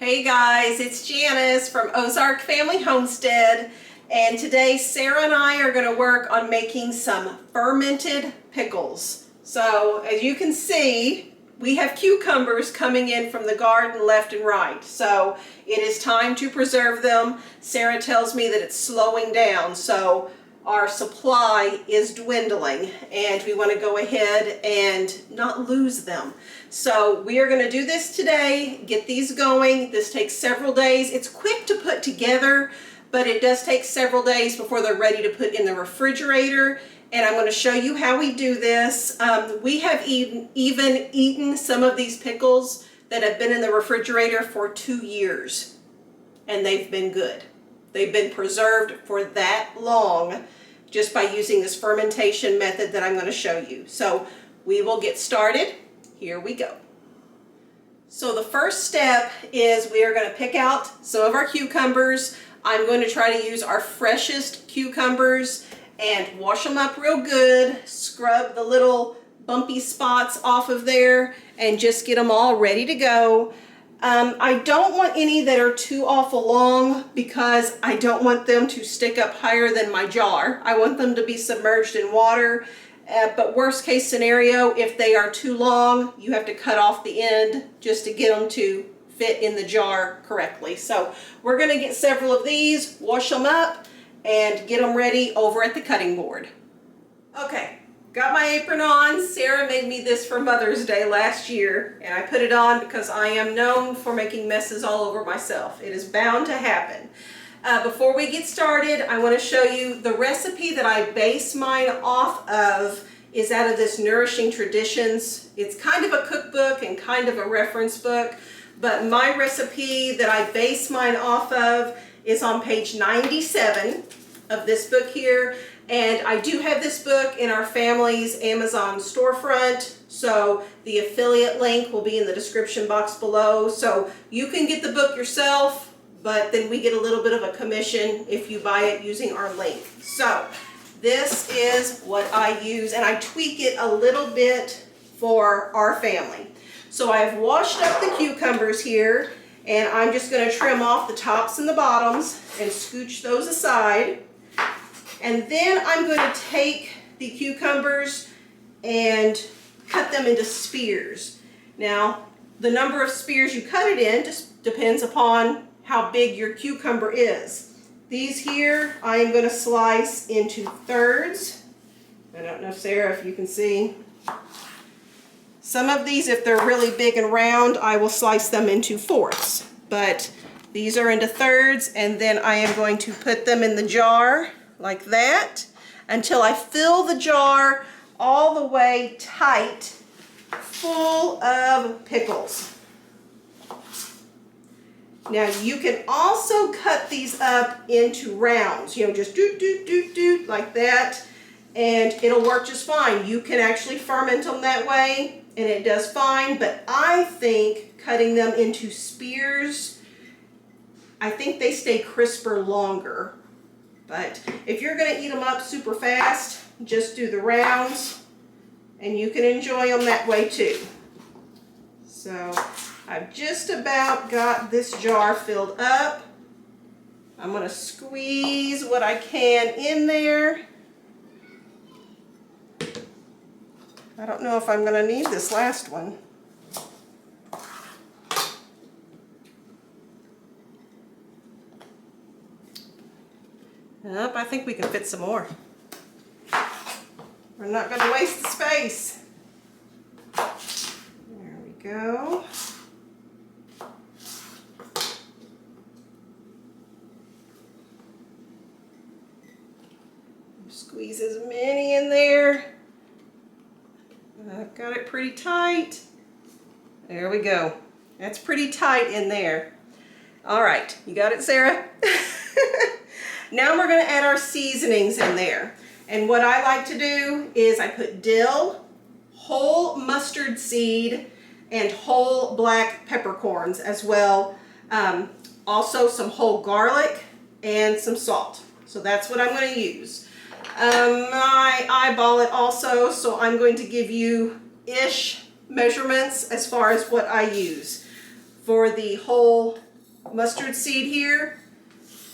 Hey guys, it's Janice from Ozark Family Homestead, and today Sarah and I are going to work on making some fermented pickles. So as you can see, we have cucumbers coming in from the garden left and right, so it is time to preserve them. Sarah tells me that it's slowing down, so our supply is dwindling and we want to go ahead and not lose them. So we are going to do this today, get these going. This takes several days. It's quick to put together, but it does take several days before they're ready to put in the refrigerator. And I'm going to show you how we do this. We have even eaten some of these pickles that have been in the refrigerator for 2 years, and they've been good. They've been preserved for that long just by using this fermentation method that I'm going to show you. So we will get started. Here we go. So the first step is we are going to pick out some of our cucumbers. I'm going to try to use our freshest cucumbers and wash them up real good, scrub the little bumpy spots off of there, and just get them all ready to go. I don't want any that are too awful long because I don't want them to stick up higher than my jar. I want them to be submerged in water, but worst case scenario, if they are too long, you have to cut off the end just to get them to fit in the jar correctly. So we're going to get several of these, wash them up, and get them ready over at the cutting board. Okay. Got my apron on. Sarah made me this for Mother's Day last year, and I put it on because I am known for making messes all over myself. It is bound to happen. Before we get started, I want to show you the recipe that I base mine off of is out of this Nourishing Traditions. It's kind of a cookbook and kind of a reference book, but my recipe that I base mine off of is on page 97 of this book here. And I do have this book in our family's Amazon storefront, so the affiliate link will be in the description box below. So you can get the book yourself, but then we get a little bit of a commission if you buy it using our link. So this is what I use, and I tweak it a little bit for our family. So I've washed up the cucumbers here, and I'm just going to trim off the tops and the bottoms and scooch those aside. And then I'm going to take the cucumbers and cut them into spears. Now, the number of spears you cut it in just depends upon how big your cucumber is. These here, I am going to slice into thirds. I don't know, Sarah, if you can see. Some of these, if they're really big and round, I will slice them into fourths. But these are into thirds, and then I am going to put them in the jar like that until I fill the jar all the way tight, full of pickles. Now you can also cut these up into rounds, you know, just doot like that, and it'll work just fine. You can actually ferment them that way and it does fine, but I think cutting them into spears, I think they stay crisper longer. But if you're going to eat them up super fast, just do the rounds, and you can enjoy them that way too. So I've just about got this jar filled up. I'm going to squeeze what I can in there. I don't know if I'm going to need this last one. Nope, I think we can fit some more. We're not going to waste the space. There we go. Squeeze as many in there. I've got it pretty tight. There we go. That's pretty tight in there. All right, you got it, Sarah? Now we're going to add our seasonings in there. And what I like to do is I put dill, whole mustard seed, and whole black peppercorns as well. Also some whole garlic and some salt. So that's what I'm going to use. I eyeball it also, so I'm going to give you ish measurements as far as what I use. For the whole mustard seed here.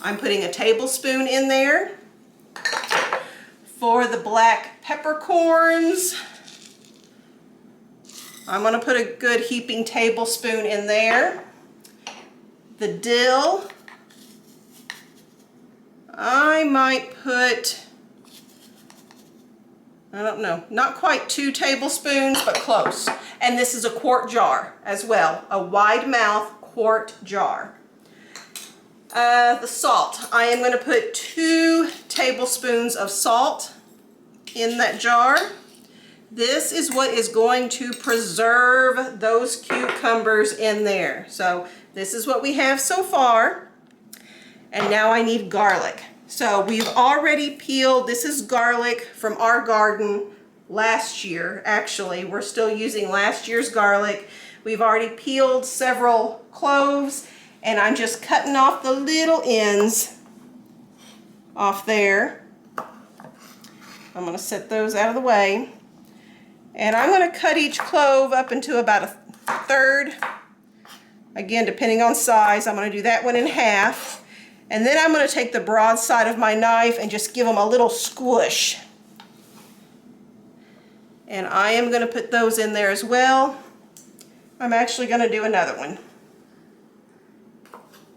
I'm putting a tablespoon in there. For the black peppercorns, I'm going to put a good heaping tablespoon in there. The dill, I might put, I don't know, not quite 2 tablespoons, but close. And this is a quart jar as well, a wide mouth quart jar. The salt, I am going to put 2 tablespoons of salt in that jar. This is what is going to preserve those cucumbers in there. So this is what we have so far. And now I need garlic. So we've already peeled, this is garlic from our garden last year. Actually, we're still using last year's garlic. We've already peeled several cloves, and I'm just cutting off the little ends off there. I'm going to set those out of the way. And I'm going to cut each clove up into about a third. Again, depending on size, I'm going to do that one in half. And then I'm going to take the broad side of my knife and just give them a little squish. And I am going to put those in there as well. I'm actually going to do another one.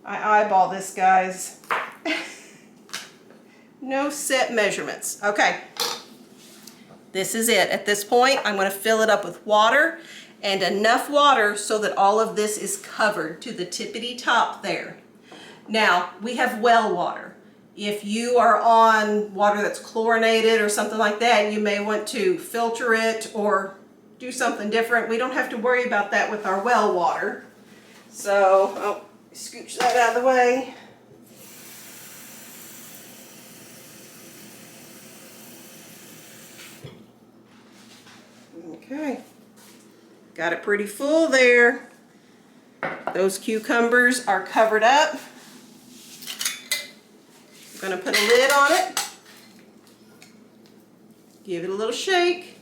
I eyeball this, guys. No set measurements. Okay. This is it. At this point, I'm going to fill it up with water, and enough water so that all of this is covered to the tippity top there. Now, we have well water. If you are on water that's chlorinated or something like that, you may want to filter it or do something different. We don't have to worry about that with our well water. So, oh, scooch that out of the way. Okay, got it pretty full there. Those cucumbers are covered up. I'm going to put a lid on it. Give it a little shake.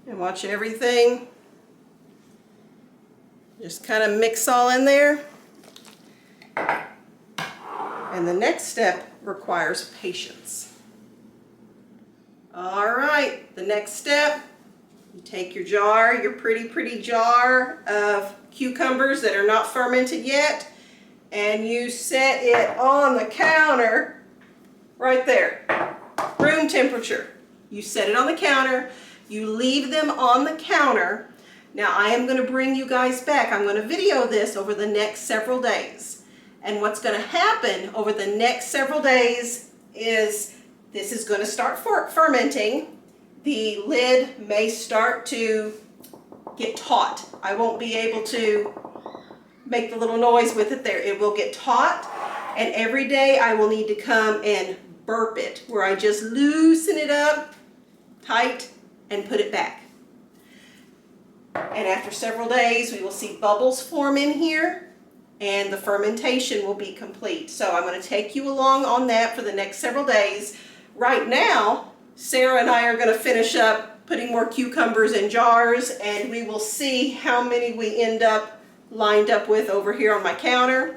And watch everything just kind of mix all in there. And the next step requires patience. All right, the next step, you take your jar, your pretty jar of cucumbers that are not fermented yet, and you set it on the counter right there, room temperature. You set it on the counter, you leave them on the counter. Now I am going to bring you guys back. I'm going to video this over the next several days. And what's going to happen over the next several days is this is going to start fermenting. The lid may start to get taut. I won't be able to make the little noise with it there. It will get taut, and every day I will need to come and burp it, where I just loosen it up tight and put it back. And after several days, we will see bubbles form in here, and the fermentation will be complete. So I'm going to take you along on that for the next several days. Right now, Sarah and I are going to finish up putting more cucumbers in jars, and we will see how many we end up lined up with over here on my counter.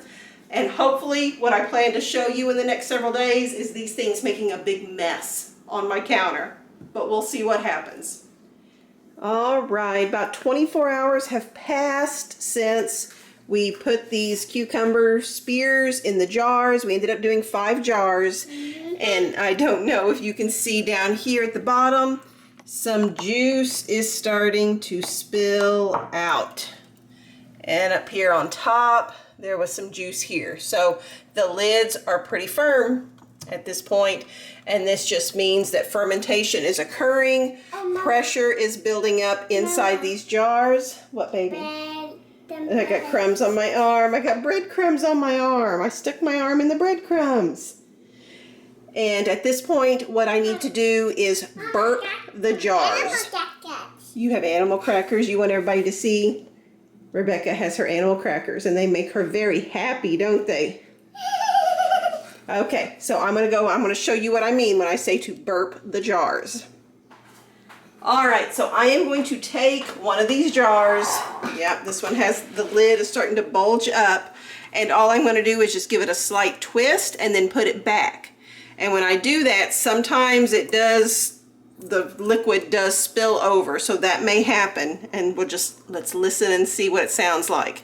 And hopefully what I plan to show you in the next several days is these things making a big mess on my counter. But we'll see what happens. All right, about 24 hours have passed since we put these cucumber spears in the jars. We ended up doing 5 jars. And I don't know if you can see down here at the bottom, some juice is starting to spill out. And up here on top, there was some juice here. So the lids are pretty firm at this point, and this just means that fermentation is occurring. Pressure is building up inside these jars. What, baby? I got crumbs on my arm. I got breadcrumbs on my arm. I stuck my arm in the breadcrumbs. And at this point, what I need to do is burp the jars. You have animal crackers you want everybody to see? Rebekah has her animal crackers, and they make her very happy, don't they? Okay, so I'm going to show you what I mean when I say to burp the jars. All right, so I am going to take one of these jars. Yep, this one has, the lid is starting to bulge up. And all I'm going to do is just give it a slight twist and then put it back. And when I do that, sometimes the liquid does spill over, so that may happen. And let's listen and see what it sounds like.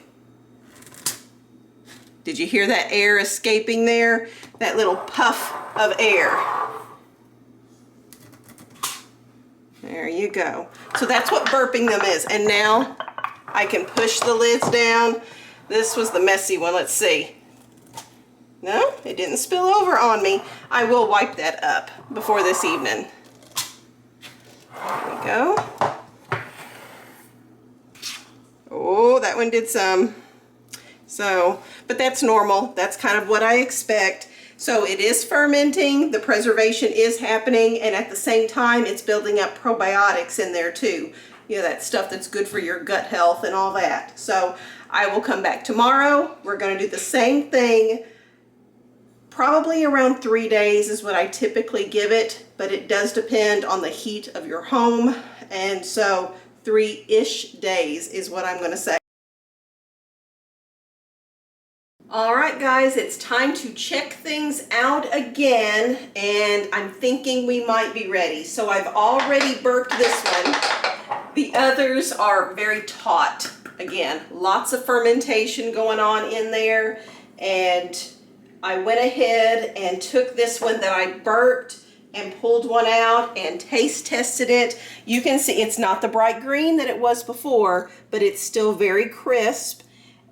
Did you hear that air escaping there? That little puff of air. There you go. So that's what burping them is. And now I can push the lids down. This was the messy one. Let's see. No, it didn't spill over on me. I will wipe that up before this evening. There we go. Oh, that one did some. So, but that's normal. That's kind of what I expect. So it is fermenting, the preservation is happening, and at the same time it's building up probiotics in there too. You know, that stuff that's good for your gut health and all that. So I will come back tomorrow. We're going to do the same thing. Probably around 3 days is what I typically give it, but it does depend on the heat of your home. And so 3-ish days is what I'm going to say. All right, guys, it's time to check things out again, and I'm thinking we might be ready. So I've already burped this one. The others are very taut. Again, lots of fermentation going on in there, and I went ahead and took this one that I burped and pulled one out and taste tested it. You can see it's not the bright green that it was before, but it's still very crisp,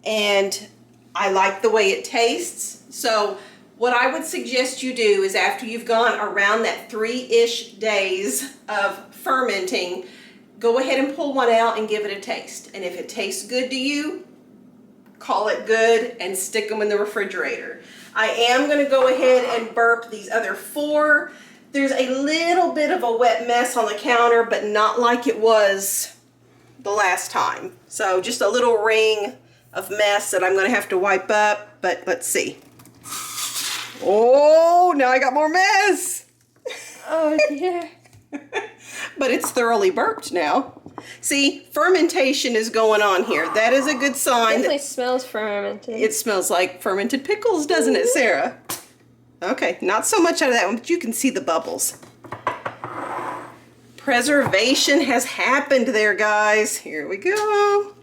and I like the way it tastes. So what I would suggest you do is after you've gone around that 3-ish days of fermenting, go ahead and pull one out and give it a taste. And if it tastes good to you, call it good and stick them in the refrigerator. I am going to go ahead and burp these other 4. There's a little bit of a wet mess on the counter, but not like it was the last time. So just a little ring of mess that I'm going to have to wipe up, but let's see. Oh, now I got more mess. Oh, yeah. But it's thoroughly burped now. See, fermentation is going on here. That is a good sign. It definitely smells fermented. It smells like fermented pickles, doesn't it, Sarah? Okay, not so much out of that one, but you can see the bubbles. Preservation has happened there, guys. Here we go.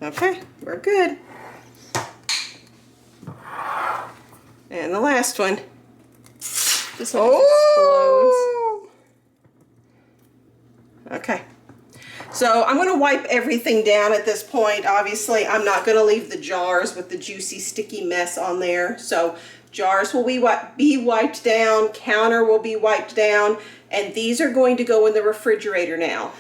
Okay, we're good. And the last one. This one explodes. Okay. So I'm going to wipe everything down at this point. Obviously, I'm not going to leave the jars with the juicy, sticky mess on there. So jars will be wiped down, counter will be wiped down, and these are going to go in the refrigerator now.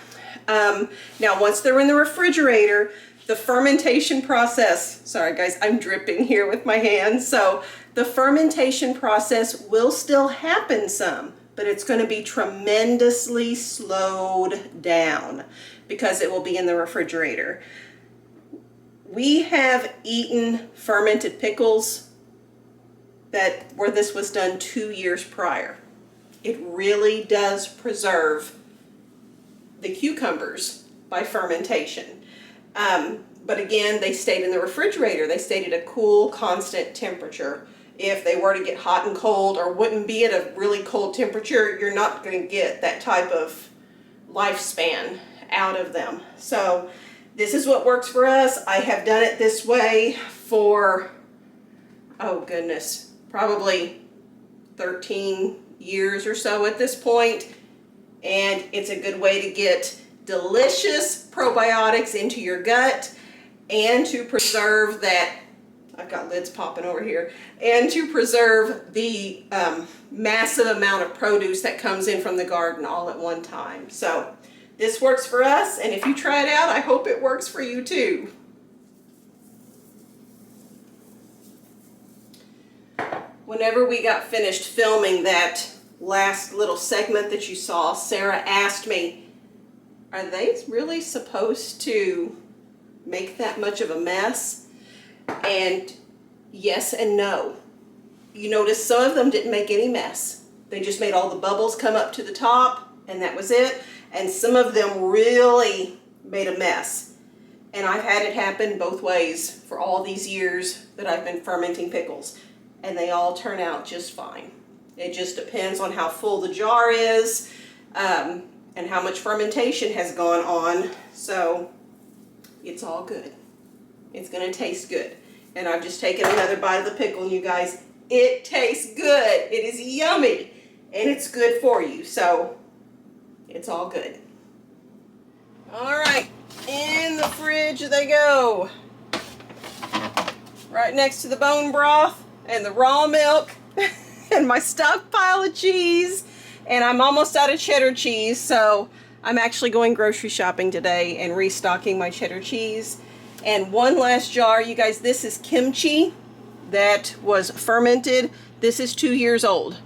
Now, once they're in the refrigerator, the fermentation process, sorry guys, I'm dripping here with my hands. So the fermentation process will still happen some, but it's going to be tremendously slowed down because it will be in the refrigerator. We have eaten fermented pickles where this was done 2 years prior. It really does preserve the cucumbers by fermentation. But again, they stayed in the refrigerator. They stayed at a cool, constant temperature. If they were to get hot and cold or wouldn't be at a really cold temperature, you're not going to get that type of lifespan out of them. So this is what works for us. I have done it this way for, oh goodness, probably 13 years or so at this point. And it's a good way to get delicious probiotics into your gut and to preserve that, I've got lids popping over here, and to preserve the massive amount of produce that comes in from the garden all at one time. So this works for us, and if you try it out, I hope it works for you too. Whenever we got finished filming that last little segment that you saw, Sarah asked me, are they really supposed to make that much of a mess? And yes and no. You notice some of them didn't make any mess. They just made all the bubbles come up to the top, and that was it. And some of them really made a mess. And I've had it happen both ways for all these years that I've been fermenting pickles. And they all turn out just fine. It just depends on how full the jar is and how much fermentation has gone on. So it's all good. It's gonna taste good. And I've just taken another bite of the pickle, and you guys, it tastes good. It is yummy, and it's good for you. So it's all good. All right, in the fridge they go. Right next to the bone broth and the raw milk and my stockpile of cheese. And I'm almost out of cheddar cheese, so I'm actually going grocery shopping today and restocking my cheddar cheese. And one last jar, you guys, this is kimchi that was fermented. This is 2 years old.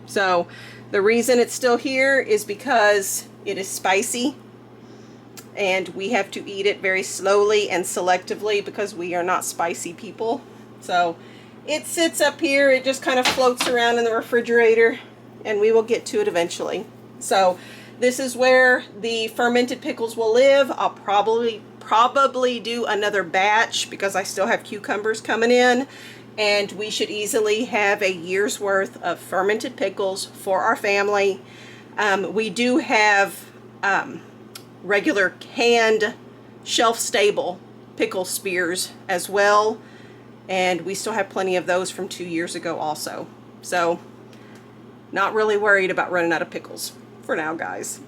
So the reason it's still here is because it is spicy, and we have to eat it very slowly and selectively because we are not spicy people. So it sits up here, it just kind of floats around in the refrigerator, and we will get to it eventually. So this is where the fermented pickles will live. I'll probably do another batch because I still have cucumbers coming in, and we should easily have a year's worth of fermented pickles for our family. We do have regular canned shelf-stable pickle spears as well, and we still have plenty of those from 2 years ago also. So not really worried about running out of pickles for now, guys.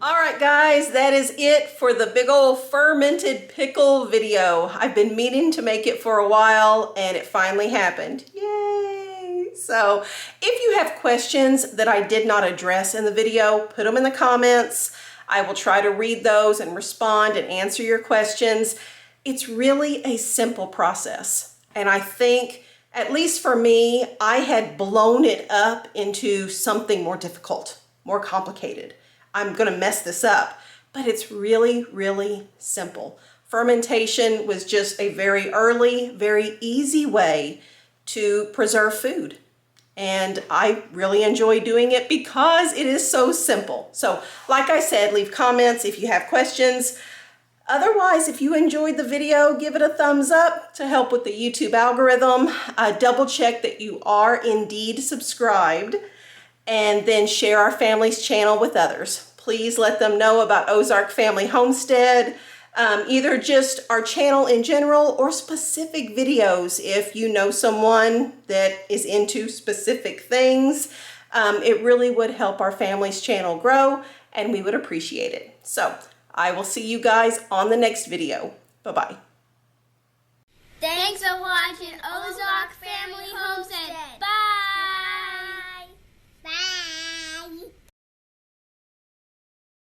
All right, guys, that is it for the big old fermented pickle video. I've been meaning to make it for a while, and it finally happened. Yay! So if you have questions that I did not address in the video, put them in the comments. I will try to read those and respond and answer your questions. It's really a simple process. And I think, at least for me, I had blown it up into something more difficult, more complicated. I'm gonna mess this up, but it's really, really simple. Fermentation was just a very early, very easy way to preserve food. And I really enjoy doing it because it is so simple. So like I said, leave comments if you have questions. Otherwise, if you enjoyed the video, give it a thumbs up to help with the YouTube algorithm. Double check that you are indeed subscribed, and then share our family's channel with others. Please let them know about Ozark Family Homestead, either just our channel in general or specific videos if you know someone that is into specific things. It really would help our family's channel grow, and we would appreciate it. So I will see you guys on the next video. Bye-bye. Thanks for watching Ozark.